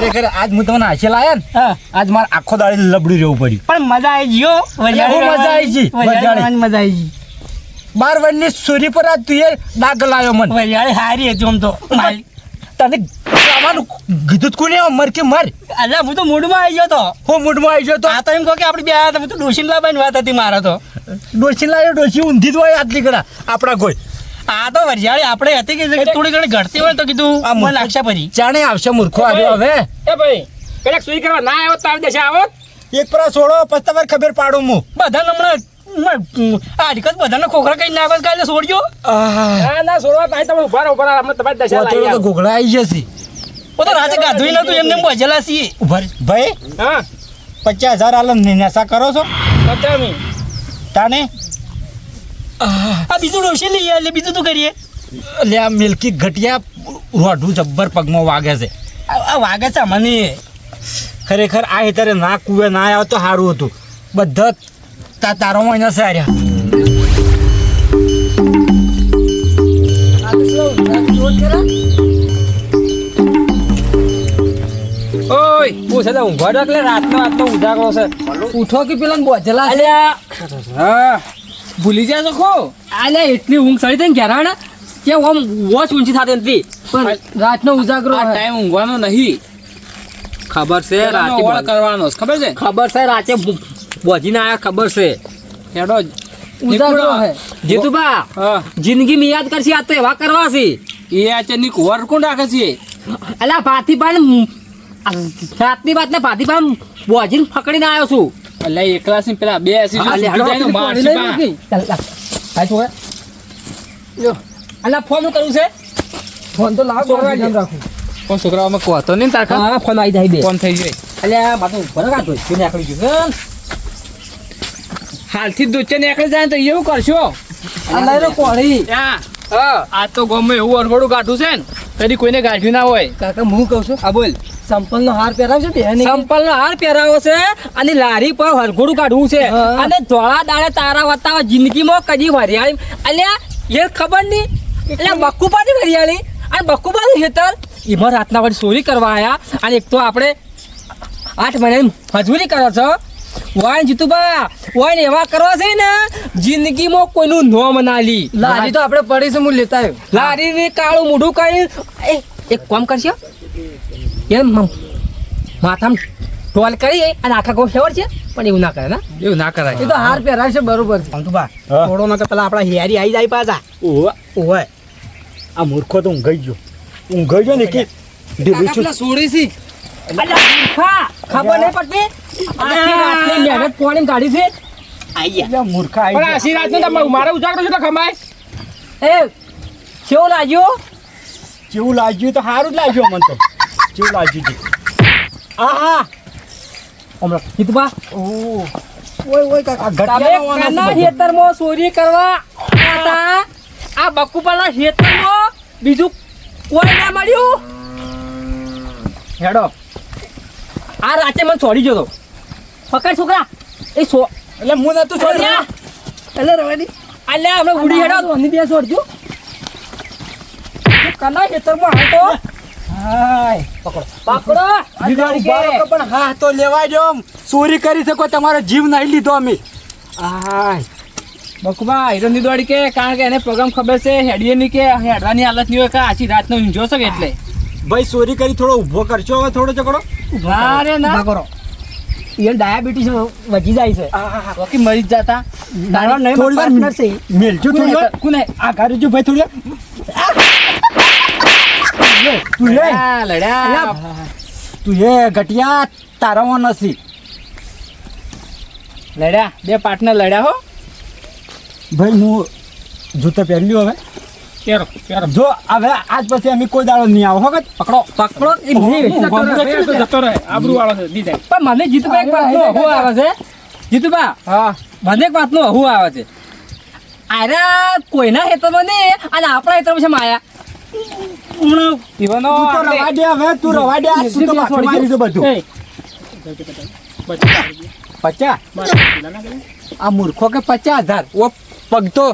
ખરેખર આજ હું તમને હાશે લાયા ને હા આજ મારે આખો દાડી લબડી રહેવું પડ્યું. પણ મજા આવી ગયો બહુ મજા આવી ગઈ. વરિયાળી મજા આવી ગઈ 12 વર્ષની સોરી પર આજ તું એ દાગ લાયો મને. વરિયાળી હારી હતી આમ તો તને ખાવાનું કીધું કોને મર કે મર. અલ્યા હું તો મૂડમાં આવી ગયો તો હું મૂડમાં આવી ગયો તો આ તો એમ કહો કે આપણે બે આવ્યા હતા. તો ડોશીન લાવવાની વાત હતી મારા તો ડોસી લાયો ડોસી ઊંધી જ હોય આટલી ગળા આપણા કોઈ. આ તો વરિયાળી આપણે હતી કે થોડી ઘણી ઘટતી હોય તો કીધું આ મને લાગશે ફરી ચાણે આવશે મૂર્ખો આવ્યો હવે. એ ભાઈ કદાચ સુઈ કરવા ના આવ્યો તો આવી દેશે આવો એક પર છોડો પછી તમારે ખબર પાડું હું. બધા હમણાં આજકાલ બધાને ખોખરા કઈ નાખો કાલે છોડજો. ના છોડવા નહીં તમે ઉભા અમે તમારી દશા લાવી તો ઘોઘડા આવી જશે. ઓ તો રાતે ગાધું નતું એમને એમ બજેલા છીએ. ઉભા ભાઈ હા 50,000 આલમ નશા કરો છો પચામી તાને. આ બીજું ડોશી લઈએ એટલે બીજું તો કરીએ. એટલે આ મિલ્કી ઘટિયા રોઢું જબ્બર પગમાં વાગે છે. આ વાગે છે મને ખરેખર આ હેતરે ના કુવે ના આવ્યો તો સારું હતું. બધા તારો મહિના સાર્યા. ઓય હું છે ઊંઘવા રાખલે રાતનો ઉજાગરો છે ઉઠો કે પેલા બોજેલા અલ્યા હા ભૂલી જાય તો ખો અલ્યા એટલી ઊંઘ સડી થઈ ને ઘેરાણ કે આમ વોચ ઊંચી થતી નથી પણ રાતનો ઉજાગરો આ ટાઈમ ઊંઘવાનો નહીં ખબર છે રાતે ઓળ કરવાનો છે ખબર છે ખબર છે રાતે બોજીને આયા ખબર છે હેડો ઉજાગરો હે જીતુબા હા જિંદગી યાદ કરશી આ તો એવા કરવા છે એ આ ચેની કુંવર કોણ રાખે છે અલ્યા ભાતી પણ રાતની વાત ને ભાતી પણ બોજીને પકડીને આવ્યો છું એટલે એકલા છે પેલા બે એસી અલ્યા ફોન કરવું છે ફોન તો લાવ કોણ છોકરાઓમાં કહતો નહીં તાર હા ફોન આવી જાય બે ફોન થઈ જાય અલ્યા માથું ભરવા કાઢો તું નીકળી ગયું હાલથી દુચ્ચે નીકળી જાય તો એવું કરશો આ લઈ લો કોળી હા આ તો ગમે એવું અરગોડું કાઢું છે ને કદી કોઈને ગાઢ્યું ના હોય કાકા હું કહું છું આ બોલ સંપલ નો હાર પહેરાવશે સંપલ નો હાર પહેરાવો છે અને લારી પર હરઘોડું કાઢવું છે અને ધોળા દાડે તારા વતાવા જિંદગીમાં કદી વરિયાળી અલ્યા એ ખબર નહીં એટલે બક્કુપાની વરિયાળી અને બક્કુપાનું ખેતર એમાં રાતના વળી ચોરી કરવા આવ્યા અને એક તો આપણે 8 મહિનાની મજૂરી કરો છો વાય જીતુબા વાય એવા કરવા છે ને જિંદગીમાં કોઈનું નોમ ના લી લારી તો આપણે પડી છે હું લેતા આવ્યો લારી ને કાળું મોઢું કરી એક કામ કરશે એમ માથામાં ટોલ કરી અને આખા ગો ખબર છે પણ એવું ના કરે ને એવું ના કરાય એ તો હાર પહેરાવશે બરોબર અંતુબા થોડો ન કે પેલા આપણા હેરી આવી જાય પાછા ઓય આ મૂર્ખો તો ઊંઘાઈ ગયો ને કે છોડી છે ખબર નહીં પડતી આખી રાતની મહેનત પાણી કાઢી છે આયા મૂર્ખા પણ આશી રાત નું તમે મારે ઉજાગરો છે તો ખમાય એ કેવું લાગ્યું કેવું લાગ્યું તો સારું જ લાગ્યું મને તો કેવું લાગ્યું છે આહા હમણાં કીધું ઓય કાકા ઘટિયા ખેતરમાં ચોરી કરવા હતા આ બકુપાના ખેતરમાં બીજું કોઈ ના મળ્યું હેડો આ રાતે મને છોડી ગયો તો પકડ છોકરા એ એટલે હું નતું છોડ્યા એટલે રવાની અલ્યા આપણે ઉડી હેડો તો બે છોડજો કના ખેતરમાં હતો હાય પકડો પણ હા તો લેવા દો ચોરી કરી શકો તમારો જીવ નહીં લીધો અમે હાય બકુબા હીરો ની દોડી કે કારણ કે એને પ્રોગ્રામ ખબર છે હેડીએ ની કે હેડવાની હાલત નહીં હોય કે આછી રાતનો ઊંઝો છે એટલે ભાઈ ચોરી કરી થોડો ઊભો કરશો હવે થોડો ઝઘડો અરે ના કરો એ ડાયાબિટીસ વધી જાય છે બાકી મરી જ જતા તારો નહીં થોડી વાર પાર્ટનર છે મેલજો થોડી વાર કોને આ ગાડી જો ભાઈ થોડી તું લે લડ્યા તું એ ઘટિયા તારામાં નથી લડ્યા બે પાર્ટનર લડ્યા હો ભાઈ હું જૂતા પહેર્યું હવે કેરો કેરો જો હવે આજ પછી અમે કોઈ દાડો નહીં આવો વખત પકડો પકડો એ જતો રહે આબરૂ વાળો છે દીધા પણ મને જીતુબા એક વાતનો હહુ આવે છે જીતુબા હા મને એક વાતનો હહુ આવે છે અરે કોઈના હેતરમાં નહીં અને આપણા હેતરમાં છે માયા ઈવનો તું તો રવા દે હવે તું રવા દે આ તું તો માથું મારી છે બધું 50 આ મૂર્ખો કે 50,000 ઓ પગ તો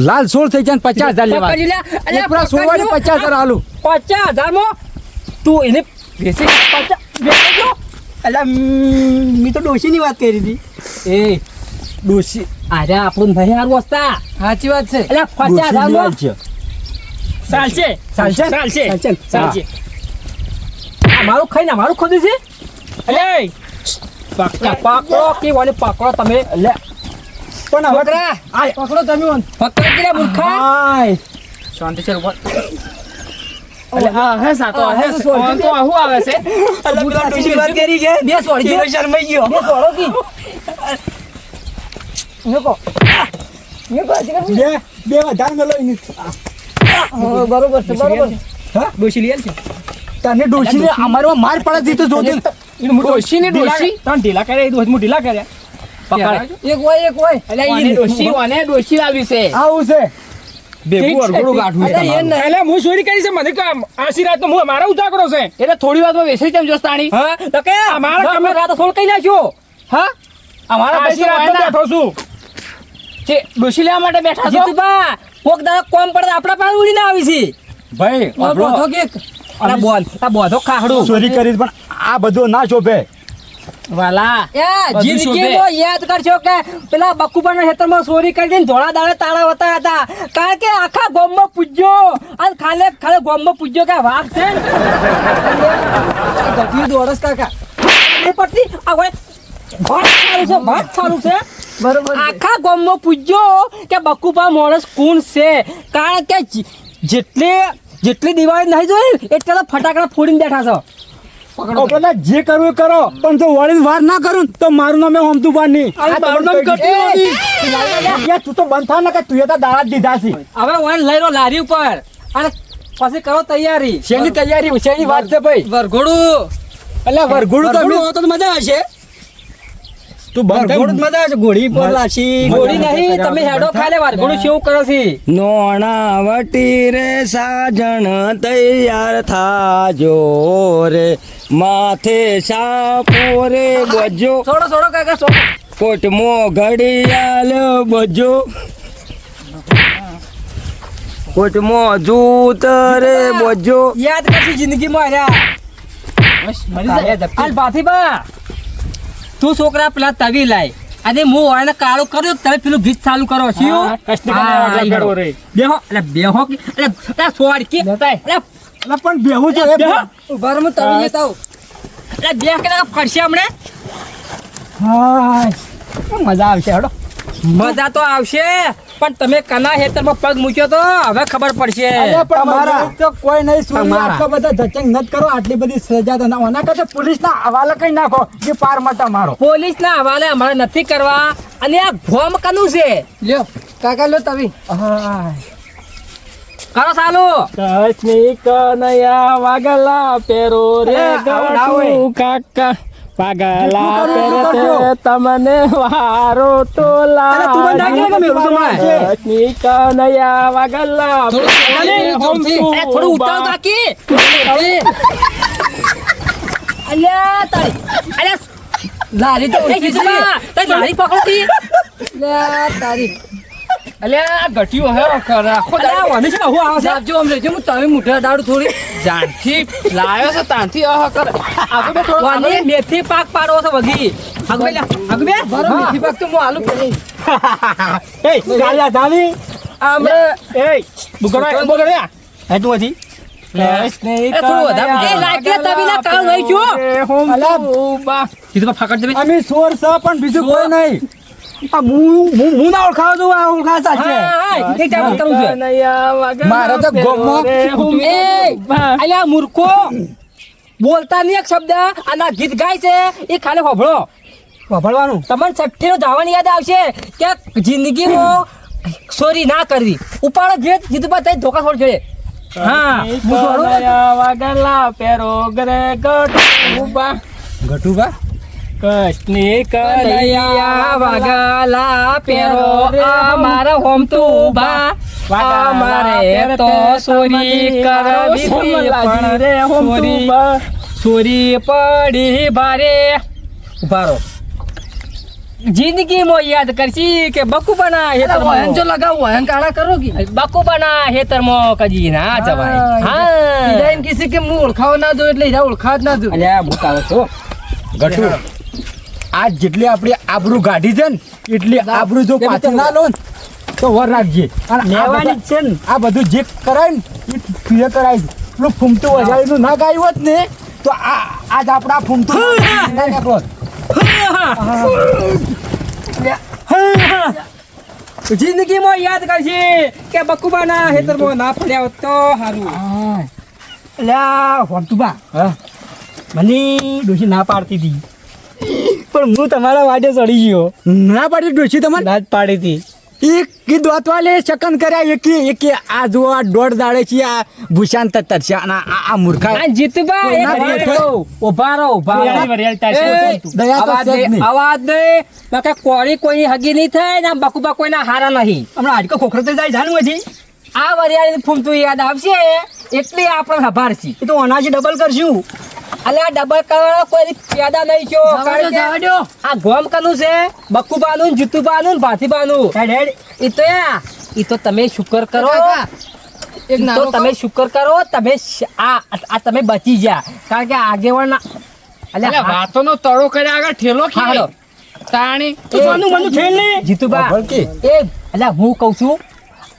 લાલ સોળ થઈ જાય 50,000 લેવા અરે પૂરા સોળવાળી 50,000 આલુ 50,000 માં તું એને વેચી વેચી ગયો. એટલે મેં તો ડોશીની વાત કરી હતી. એ ડોશી અરે આપણું ભાઈ હારું વસ્તા. સાચી વાત છે. એટલે 50,000 છે ચાલશે ચાલશે? ચાલશે ચાલશે. ચાલશે. અમારું ખાઈને અમારું ખોદ્યું છે. અલે પકડો કે વાલી પકડો તમે. એટલે પણ હવે છોકરા પકડો તમે ઓન. પકડ કે મૂર્ખા. હાય શાંતિ છે ઉપર અલે હા હે સાતો હે હા, સોળ. તો આહુ આવે છે એટલે પેલા ડોશીની વાત કરી કે બે સોળજો. હીરો શરમાઈ ગયો. બે સોળો કી. મૂકો. મૂકો, હજી કર. બે વધારે મેલો એની. હા, બરોબર છે બરોબર છે. હા ડોશી લઈ આલ છે. તને ડોશીને અમારમાં માર પડે છે તો જોજે. ડોશી ને ડોશી તને ઢીલા કર્યા એ હું ઢીલા કર્યા પકડ એક હોય એક હોય. એટલે ઈ ડોશી લાવી છે આવું છે ભેગું ઠીક છે, અરગોડું કાઢવું છે અરે એ તમારું. નહીં. એટલે હું ચોરી કરી છે મને કામ આશીર્વાદ તો હું મારા ઉજાગરો છે એટલે થોડી વારમાં વેસી તેમ જોસ્તાણી હા તો કે અમારા તમે રાત સોળ કઈ નાખ્યો. હા અમારા આશીર્વાદ પૈસા બેઠો છું છે ડોશી લેવા માટે બેઠા છો જીતુબા કોક દાડા કોમ પડે આપણા પાસે ઉડીને આવી છે. ભાઈ બોધો આપણો કે અરે બોલ આ બોધો ખાહડું. ચોરી કરી પણ આ બધું ના શોભે. વાલા એ બધું જિંદગીમાં યાદ કરશો કે પેલા બકુબાના ખેતરમાં ચોરી કરી દઈને ધોળા દાડે તાળા વતા હતા. કારણ કે આખા ગામમાં પૂજ્યો અને ખાલે ખાલે ગામમાં પૂજ્યો કે વાઘ છે ને. ગભ્યું દોડસ કાકા. એ પટ્ટી આ હોય વાત સારું છે. બરોબર છે. આખા ગામમાં પૂજ્યો કે બકુબા માણસ કોણ છે. કારણ કે જેટલી દિવાળી નહીં જોઈ એટલે તો ફટાકડા ફોડીને બેઠા છો. આપણે જે કરવું એ કરો પણ જો વળી વાર ના કરું તો મારું નામ હમતું બાર નહીં. આ મારું નામ કટ્યું. યાર તું તો બંધ થા ને કે તું એ તો દાડા જ દીધા છે. હવે ઓન લઈ લો લારી ઉપર અને પછી કરો તૈયારી. શેની તૈયારી શેની વાત છે ભાઈ? વરઘોડું એટલે વરઘોડું તો વરઘોડું હોય તો મજા આવશે. તું બંધ વરઘોડું જ મજા આવશે. ઘોડી પર લાશી. ઘોડી નહીં તમે હેડો ખાલે વરઘોડું કેવું કરો છે. નોણાવટી રે સાજણ તૈયાર થાજો રે માથે સાપો રે બજો છોડો છોડો કાકા છોડો. કોટમો ઘડિયાળ બજો કોટમો જૂત રે બજો. યાદ કરશી જિંદગીમાં રહ્યા. હાલ ભાથીબા તું છોકરા પેલા તવી લાય અને હું વાયને કાળું કર્યો તમે પેલું ગીત ચાલુ કરો છો. હા, કષ્ટ કરીને વાગલા પેડો રે. બેહો એટલે બેહો કે એટલે સોડ કે એટલે એટલે પણ બેહું છે બેહો ઉભા રહો, હું તવી લેતા આવું. એટલે બે કે ફરશે હમણે. હા મજા આવશે હેડો. મજા તો આવશે પણ તમે કના હેતરમાં પગ મૂક્યો તો હવે ખબર પડશે. અરે પણ તમારા. મારા તો કોઈ નહીં સુની. તમારા. આટલો બધો ધચંગ નત કરો. આટલી બધી સજા તો ના ઓના કરતા પોલીસના હવાલે કઈ નાખો જે પાર મટા મારો. પોલીસ ના હવાલે અમારે નથી કરવા અને આ ભોમ કનું છે લ્યો કાકા લો તવી. કરો ચાલુ. કૃષ્ણ કનૈયા વાગલા પેરો રે આવો, આવો. ગટુ કાકા પાગલા એટલું પેરે કરજો. તે તમને વારો તો અરે તું બંધ રાખી ને મેં બધું માં. કૃષ્ણ કનૈયા વાગલા અરે, થોડું ઉતાવ કાકી. અલ્યા તારી અલ્યા લારી તો એ ઓળખી છે. જીતુબા, તારી લારી પકડતી. લે તારી. અલ્યા ઘટ્યું હે આખો અલ્યા wane છે હું આવે છે. આપજો અમને જો હું તવી મુઠા દાડું થોડી. જાનથી લાયો છે તાનથી કર આગળ બે થોડો wane મેથી પાક પાડવો છે વગી. આગળ બે લે, આગળ બે. બરો મીઠી પાક તો હું આલુ કરી. એ ચાલ્યા જાવી. આમણે એ બગડ્યા હે તું હજી કૃષ્ણ થોડું વધારે. એ લાકડી તવીના કાળ નહીં જો. અલા જીતુબા ફકડ દે. અમે સોર છે પણ બીજું કોઈ નહીં. આ હું ના ઓળખાવ છું. આ ઓળખાતા છે. હા એ ટાઈમ કરું છું. મારે તો ગોમમાં એ અલ્યા મૂર્ખો બોલતા નહીં એક શબ્દ અને આ ગીત ગાય છે એ ખાલી હોભળો. વાપરવાનું. તમને છઠ્ઠીનો ધાવાની યાદ આવશે કે જિંદગીમાં ચોરી ના કરવી. ઉપાડો ગીત જીતુબા તઈ ધોકા છોડ છોડે. હા વાગલા પેરો ગરે ગટુબા ગટુબા કૃષ્ણ કનૈયા વાગલા પેરો અમારા હોમ તું ઉભા. અમારે તો ચોરી કરવી પણ ચોરી પડી ભારે. ઉભા રહો. જિંદગીમાં યાદ કરશી કે બકુબાના વહન હેતરમાં જો લગાવ વહન કાળા કરો કે બકુબાના હેતરમાં કદી ના જવાય ઈરા હા એમ કિસી કે હું ઓળખાવ ના દઉં એટલે ઈરા ઓળખાવ જ ના દઉં અલ્યા ભૂકાવો છો ગટુ આ જેટલી આપણી આબરૂ ગાડી છે ને એટલી આબરૂ જો પાછી ના લો ને તો વર રાખજે અને લેવાની જ છે ને. આ બધું જે કરાય ને એ તુએ કરાય છે. પેલું ફૂમતું વજાડીનું ના ગાયું હોત ને તો આજ આપણા ફૂમતું ના નીકળો. જિંદગીમાં યાદ કરશી કે બકુબાના હેતરમાં ના પડ્યા હોત તો સારું અલ્યા ફોમતુબા હા મને ડોશી ના પાડતી હતી પણ હું તમારા વાડે ચડી ગયો ના પાડી ડોશી તમારે ના જ પાડી હતી એક કી દોતવાલે શકન કર્યા એક આ જો આ દોઢ દાડે છે આ ભૂષાન તરશે અને આ મૂર્ખા આ જીતુબા કોઈ એક ના મિનિટ દેખાય. ઉભા રહો દયા તો અવાજ છે જ નહીં નહીં. અવાજ નહીં બાકી કોળી કોઈની હગી નહીં થાય ને આ બકુબા કોઈના હારા નહીં હમણાં આજકો ખોખરો તો જાય જાણવું હજી આ વરિયાળી ફૂમતું યાદ આવશે એટલે આપણે હભારશી એ તો અનાજ ડબલ કરશું અલ્યા ડબલ કરવાનો કોઈ પેદા નહીં છો કારણ કે આ ગોમ કનું છે બકુબાનું ને જીતુબાનું ને ભાતીબાનું ઈ તો તમે શુકર કરો એક ઈ તો તમે શુકર કરો તમે આ તમે બચી ગયા કારણ કે આગેવાન અલ્યા વાતોનો તળો કર્યા આગળ ઠેલો હાલો. તાણી જીતુબા ખબર કે? એ અલ્યા હું કહું છું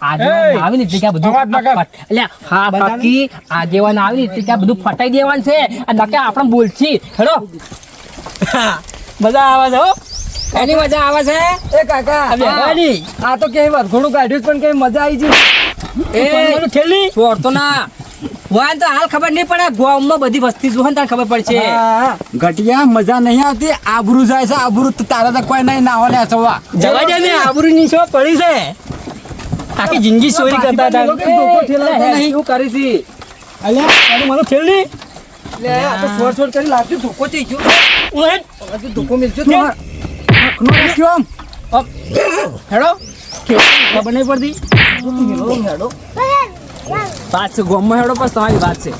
આગેવાન આવે ને એટલે કે આ બધું અવાજ ના કર. અલ્યા હા બાકી આગેવાન આવે ને એટલે કે આ બધું ફટાઈ દેવાનું છે અને નકે આપણે બોલશી હેડો મજા આવે છે હો એની મજા આવે છે એ કાકા હવે હેડવાની. આ તો કે વરઘોડું કાઢ્યું પણ કે મજા આવી છે એ છોડતો ના વાન તો હાલ ખબર નહીં પડે ગામમાં બધી વસ્તી જોહે ને તારે ખબર પડશે હા ઘટિયા મજા નહીં આવતી આબરૂ જાય છે આબરૂ તો તારા તો કોઈ નહીં ના હોલે સવા જવા દે ને આબરૂની શો પડી છે આખી જિંદગી ચોરી કરતા હતા લોકો ધોકો ઠેલાવતા નહીં. શું કરી છી અલ્યા મને ખેલ નહીં લે આ તો છોડ છોડ કરી લાગતું ધોકો થઈ ગયો હજુ ધોકો મિલજો તો આંખનો રાખ્યો આમ. હેડો ખબર નહીં પડતી હેડો વાત છે ગામમાં હેડો બસ તમારી વાત છે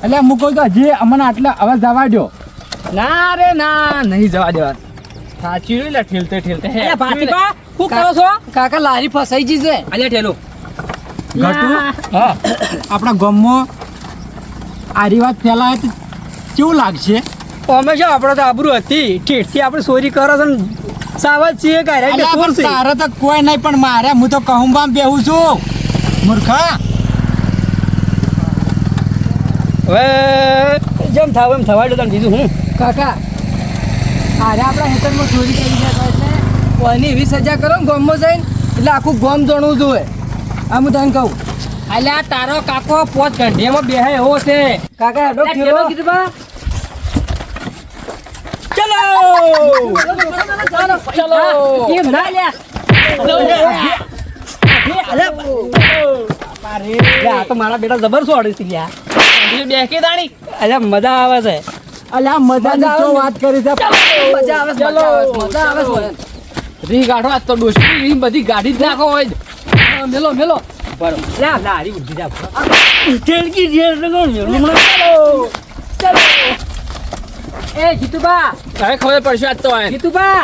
એટલે હું કહું તો હજી અમને આટલા હવે જવા દો ના રે ના નહીં જવા દેવા સાચી રહ્યું લે ઠેલતે ઠેલતે હે અલ્યા ભાતીબા શું કરો છો કાકા લારી ફસાઈ ગઈ છે અલ્યા ઠેલો ઘટું હા આપણા ગામમાં આરી વાત ફેલાય તો કેવું લાગશે અમે શું આપણે તો આબરૂ હતી ઠેઠથી આપણે ચોરી કરો છો ને સાવજ છીએ અલ્યા પણ તારે તો કોઈ નહીં પણ મારે હું તો કહુંબામ બેહું છું મૂર્ખા હવે જેમ થાવ એમ થવા દો તને બીજું હું કાકા અરે આપણા હેતરમાં ચોરી કરી ગયા એટલે કોઈની એવી સજા કરો ને ગામમાં જઈને એટલે આખું ગામ જાણવું જોઈએ આ હું તને કહું અલ્યા તારો કાકો પોત ઘંટીમાં બેહે એવો છે કાકા હેડો અલ્યા ખેલો ઠેલો કીધું બા ચલો એમ ના લ્યા આ તો મારા બેટા જબર સોડે છે લ્યા બેકી દાણી અલ્યા મજા આવે છે અલ્યા મજાની શું વાત કરી છે મજા આવે છે, મજા આવે છે. રી ગાઢો આ તો ડોસી રી બધી ગાડી જ નાખો હોય હા, મેલો મેલો લ્યા લારી ઉઠી જા એ જીતુબા હવે ખબર પડશે આજ તો આય જીતુબા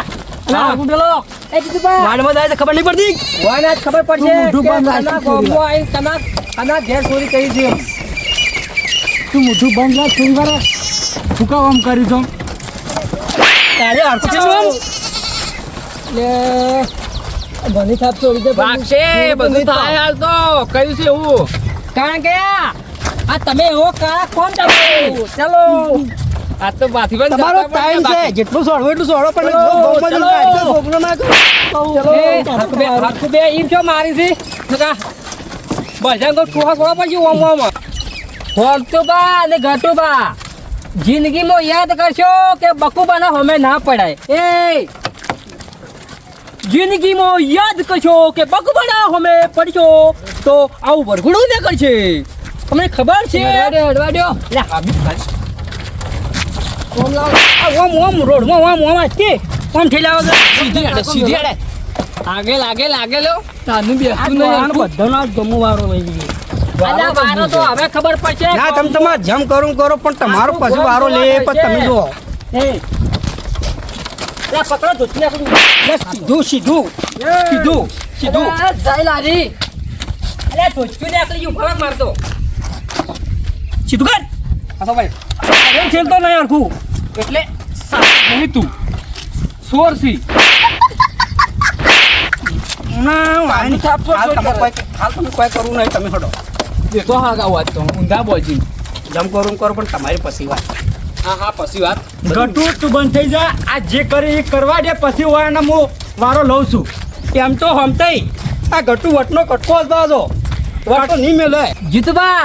હા. પેલો એ જીતુબા વાડમાં જાય તો ખબર નહીં પડતી વાન આજ ખબર પડશે તું મોઢું કે બંધ રાખ, કના ગામમાં આવીને કના ઘેર ચોરી કરી છે તું મોઢું બંધ રાખ થોડી વાર શું કામ આમ કર્યું છો તારે હરખું છે શું આમ? લે ભલી થાપ ચોરી દે વાગશે બધું થાય હાલ તો કર્યું છે એવું કારણ કે આ તમે એવો કાળા કોણ ચાલો ચાલો આ તો બાથી બંધ તમારો ટાઈમ છે જેટલું સોડવું એટલું સોડો પણ ગામમાં જઈને કાઢી દો, ગોગલો ના કરો. હાથ બે ઈમ છો મારી છે નકા બધા કો ઠોહા કોવા પછી ઓમ ઓમ હોમતુબા અને ગટુબા જિંદગીમાં યાદ કરશો કે બકુબાના હમે ના પડાય એ જિંદગીમાં યાદ કરશો કે બકુબાના હમે પડશો તો આવું વરઘોડું ને કરશે તમને ખબર છે હડવા દ્યો. લે ઓમ ઓમ રોડમાં ઓમ ઓમ કે ઓમ ઠેલા વગર સીધી આડે આગે લાગે લાગે લો તાનું બેસતું આ નહીં દોરાનો હરખું. બધાનો આ ગમો વારો હોય છે. અલા, વારો તો હવે ખબર પડશે ના તમે તમારે જેમ કરો કરો પણ તમારો પછી વારો લે પછી તમે જુઓ એ, અલ્યા પકડો ધોતી સીધું સીધું સીધું સીધું જાય લારી અલ્યા ધોતી ને આકલી ઉભા મારતો સીધું કર આસો ભાઈ અરે ખેલતો નહીં હરખું એટલે નહીં તું સોરસી ના વાણી થાપો હાલ તમે કોઈ કરવું નહીં તમે હડો દેખો હા ગાવ વાત તો ઊંધા બોલજી જમ કરું કરો પણ તમારી પછી વાત હા પછી વાત ગટુ તું બંધ થઈ જા આ જે કરે એ કરવા દે પછી વાળાનો હું વારો લઉં છું એમ તો હમતાઈ આ ગટુ વટનો કટકો જ બાજો વટો નહીં મેલે જીતબા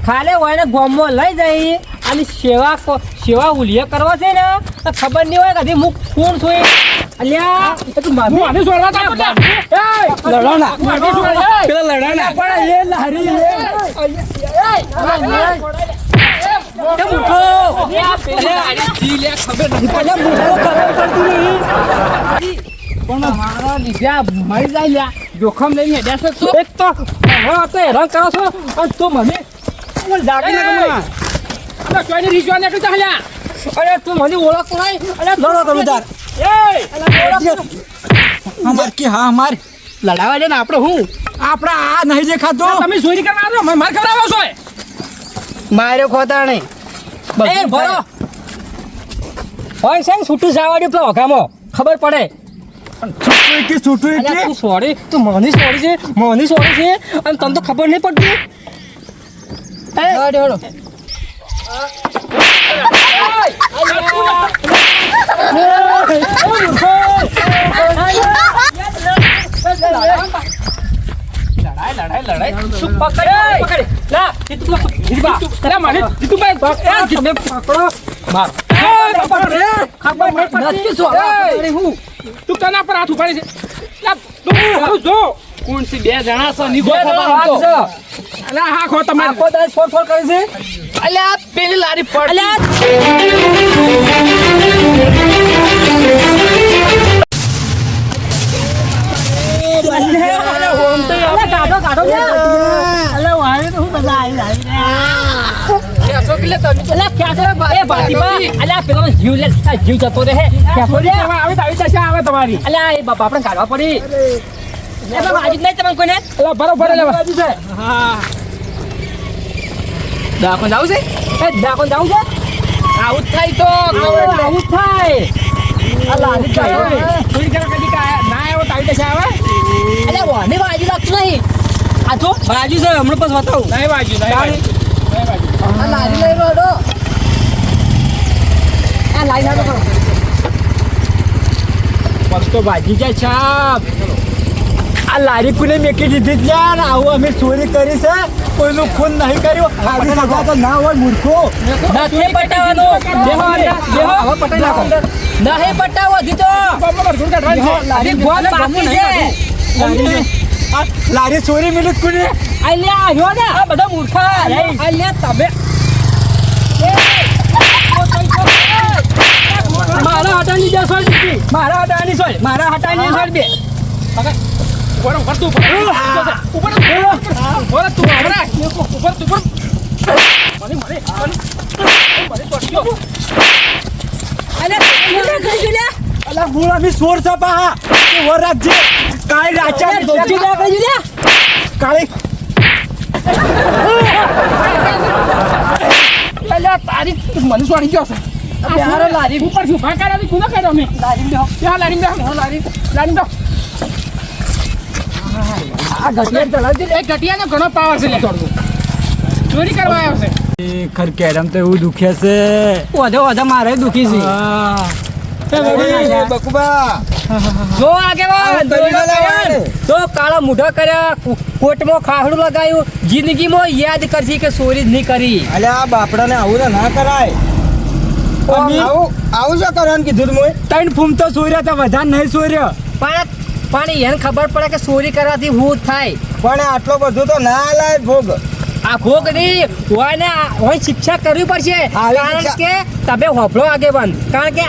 ખાલે વાયને ગોમમાં લઈ જઈ અને સેવા ઉલિયા કરવા છે ને તો ખબર નહીં હોય કદી મુખ કોણ છું અલ્યા એ તું મારું આને સોરવા તા લડાના પેલા લડાના પણ એ લારી એ મૂર્ખો પેલા મૂર્ખો ખબર પડતી નહીં પણ મારા લીધા મરી જાય લ્યા જોખમ લઈને હેડ્યા છો તો એક તો હવે તો હેરાન કરો છો અને તું મને જાગી ના ગમે આપણે સોયને રીસવા નીકળી જા લ્યા અરે તું મને ઓળખતો નહીં અરે લડો તમે તાર અમાર કે હા અમાર લડાવા દે ને આપણે હું આપણા આ નહીં દેખાતો તમે ચોરી કરવા આવ્યો માર કરાવો છો માર્યો ખોતા નહીં એ ભરો હોય છે ને છૂટું જવાડ્યું પેલા ઓઘામાં ખબર પડે છૂટું અલ્યા તું સોરી તું મને સોરી છે અને તને તો ખબર નહીં પડતી હેડો લડાઈ તું પકડ લા તું હિરબા અરે મારે જીતુભાઈ તમે પકડો માર ખબર નહીં પડતી સોરી હું તું કના પર હાથ ઉપાડી છે લા તું જો કોણ સી બે જણા છે ની બે જણા હાથ છે. અલા હા ખો તમારે આખો દાસ ફોડ કરે છે અલ્યા પેલી લારી પડ અલ્યા જીવ જતો રહે આવી જશે આવે તમારી અલ્યા એ બાપા આપણે કાઢવા પડી એ બાબા આજે નહીં તમે કોઈને અલા બરોબર લેવા હા દાખોન જાવું છે એ દાખોન જાવું છે આવું થાય તો આવું થાય ચોરી કરવા કદી ના આવ્યો તો આવી જશે આવે અલ્યા વાને બાજુ લાગતું નહીં આ તો બાજુ છે હમણાં પછી બતાવું નહીં બાજુ નહીં બાજુ આ લારી લઈ રોડો આ લાઈન હાલો કરો મસ્તો ભાજી જાય છાપ આ લારી કોને મેકી દીધી જ યાર આવું અમે ચોરી કરી છે કોઈનું ખૂન નહીં કર્યું આવી સજા તો ના હોય મૂર્ખો નથી પટાવાનો દેહો હવે પટાઈ નાખો નહીં પટાવો દીધો લારી ગોળ બાકી છે આ લારી ચોરી મિલી કોને અલ્યા આવ્યો ને આ બધા મૂર્ખા અલ્યા તમે મારા હટાની બે સોળ દીધી મારા હટાની સોળ બે ઉપર તું ઉપર ઉપર તું ઉપર મને અલા મૂળ અમે ચોર છે પા વર રાખજે કાળી રાચા ધોતી ના કરી લે કાળી અલ્યા તારી મને સોડી ગયો છે પ્યારો લારી ઉપર છું ભાકા રાતી કુના કર્યો મે લારી બેહો ત્યાં લારી દો આ ઘટિયા ચલાવજે એ ઘટિયાનો ઘણો પાવર છે લે છોડવું ચોરી કરવા આવ્યો છે ખર કેરમ તો એવું દુખે છે વધો મારે દુખી છે બકુબા જો આગેવાન તો કાળા મુઢા કર્યા કોટમાં ખાહડું લગાવ્યું જિંદગીમાં યાદ કરશી કે ચોરી જ નહીં કરી અલ્યા આ બાપડાને આવું ના કરાય આવું શું કરવાનું કીધું મોય ત્રણ ફૂમ તો ચોર્યા તો વધારે નહીં ચોર્યો પણ એને ખબર પડે કે ચોરી કરવાથી હું થાય પણ આટલો બધું તો ના લાય ભોગ આ ભોગ નહીં હોય શિક્ષા કરવી પડશે કારણ કે તમે હોભળો આગેવાન કારણ કે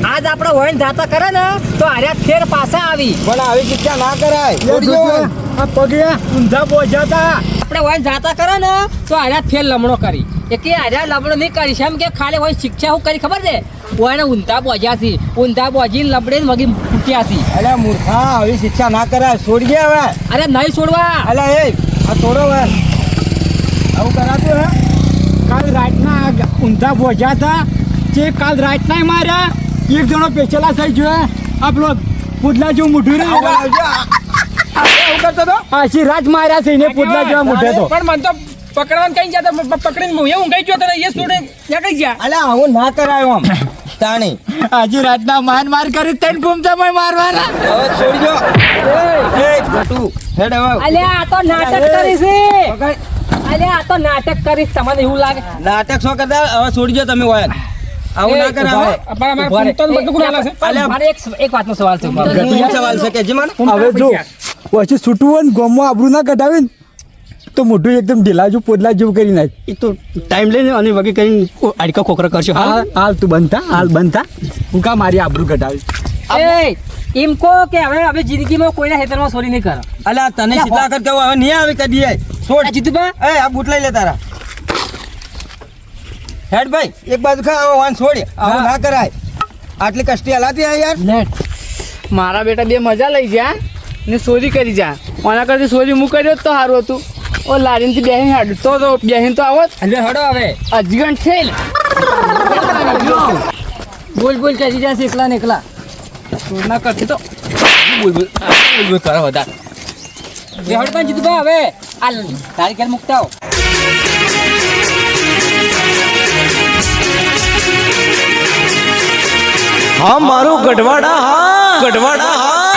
આજ આપણે હોય જાતા કરે ને તો આર્યા ફેર પાછા આવી પણ આવી શિક્ષા ના કરાય આ પગે ઊંધા બોજાતા આપણે હોય જાતા કરે ને તો આર્યા ફેર લમણો કરી એ કે આર્યા લમણો નહીં કરી છે એમ કે ખાલી હોય શિક્ષા શું કરી ખબર છે ઓને ઊંધા બોજ્યા છે ઊંધા બોજીને લબડે મગી ફૂટ્યા છે અલ્યા મૂર્ખા આવી શિક્ષા ના કરાય છોડી દે હવે અરે નહીં છોડવા અલ્યા એ આ છોડો હવે આવું કરાતું હે કાલ રાતના ઊંધા બોજ્યા હતા જે કાલ રાતના માર્યા એક જણો પેચેલા થઈ ગયો આપણો પુડલા જેવું મોઢું કરતો તો આશી રાત માર્યા છે એને પુડલા જેવા મોઢે તો પણ મન તો પકડવાનું કઈ જતા પકડીને હું એવું કઈ ગયો તને એ છોડે ત્યાં કઈ ગયા અલ્યા આવું ના કરાય આમ તાણી આજી રાતના માર કરી તૈન ઘૂમતા મય મારવાના હવે છોડી દો એ ગટુ હેડ હવે અલ્યા આ તો નાટક કરી છે અલ્યા આ તો નાટક કરી છે તમને એવું લાગે નાટક શું કરતા હવે છોડી દો તમે વાયન આવું ના કરાય પણ અમારે ફૂટતો બધું કોણ આલે છે મારે એક વાતનો સવાલ છે ગટુ સવાલ છે કે જીમાન હવે જો પછી છૂટવું હોય ને ગોમમાં આબરૂ ના કઢાવે ને તો મોઢું એકદમ ઢીલા જેવું પોદલા જેવું કરી નાખ એ તો ટાઈમ લઈને અને વગી કરીને આડકા ખોખરા કરશો હાલ તું બનતા હાલ બનતા હું કા મારી આબરૂ કઢાવી એ એમ કહો કે હવે જિંદગીમાં કોઈના ખેતરમાં ચોરી નહીં કરો અલ્યા તને સીધા કર કહું હવે નહીં આવે કદી છોડ જીતુભા એ આ બૂટ લઈ લે તારા હેડ ભાઈ એક બાજુ ખા હવે વાન છોડ આવું ના કરાય આટલી કષ્ટી હલાતી આ યાર મારા બેટા બે મજા લઈ જા ને ચોરી કરી જા ઓના કરતી ચોરી હું કર્યો તો સારું હતું ઓ લારીનથી બેહીને હડતો તો બેહીને તો આવત એટલે હડો હવે અજગણ છે ને બોલ કરી જશે એકલા ને એકલા ચોરના કરતી તો બોલ કરો વધારે હડ પણ જીતુભા હવે આ તારી ઘેર મુકતા આવો હા મારું ગઢવાડા હા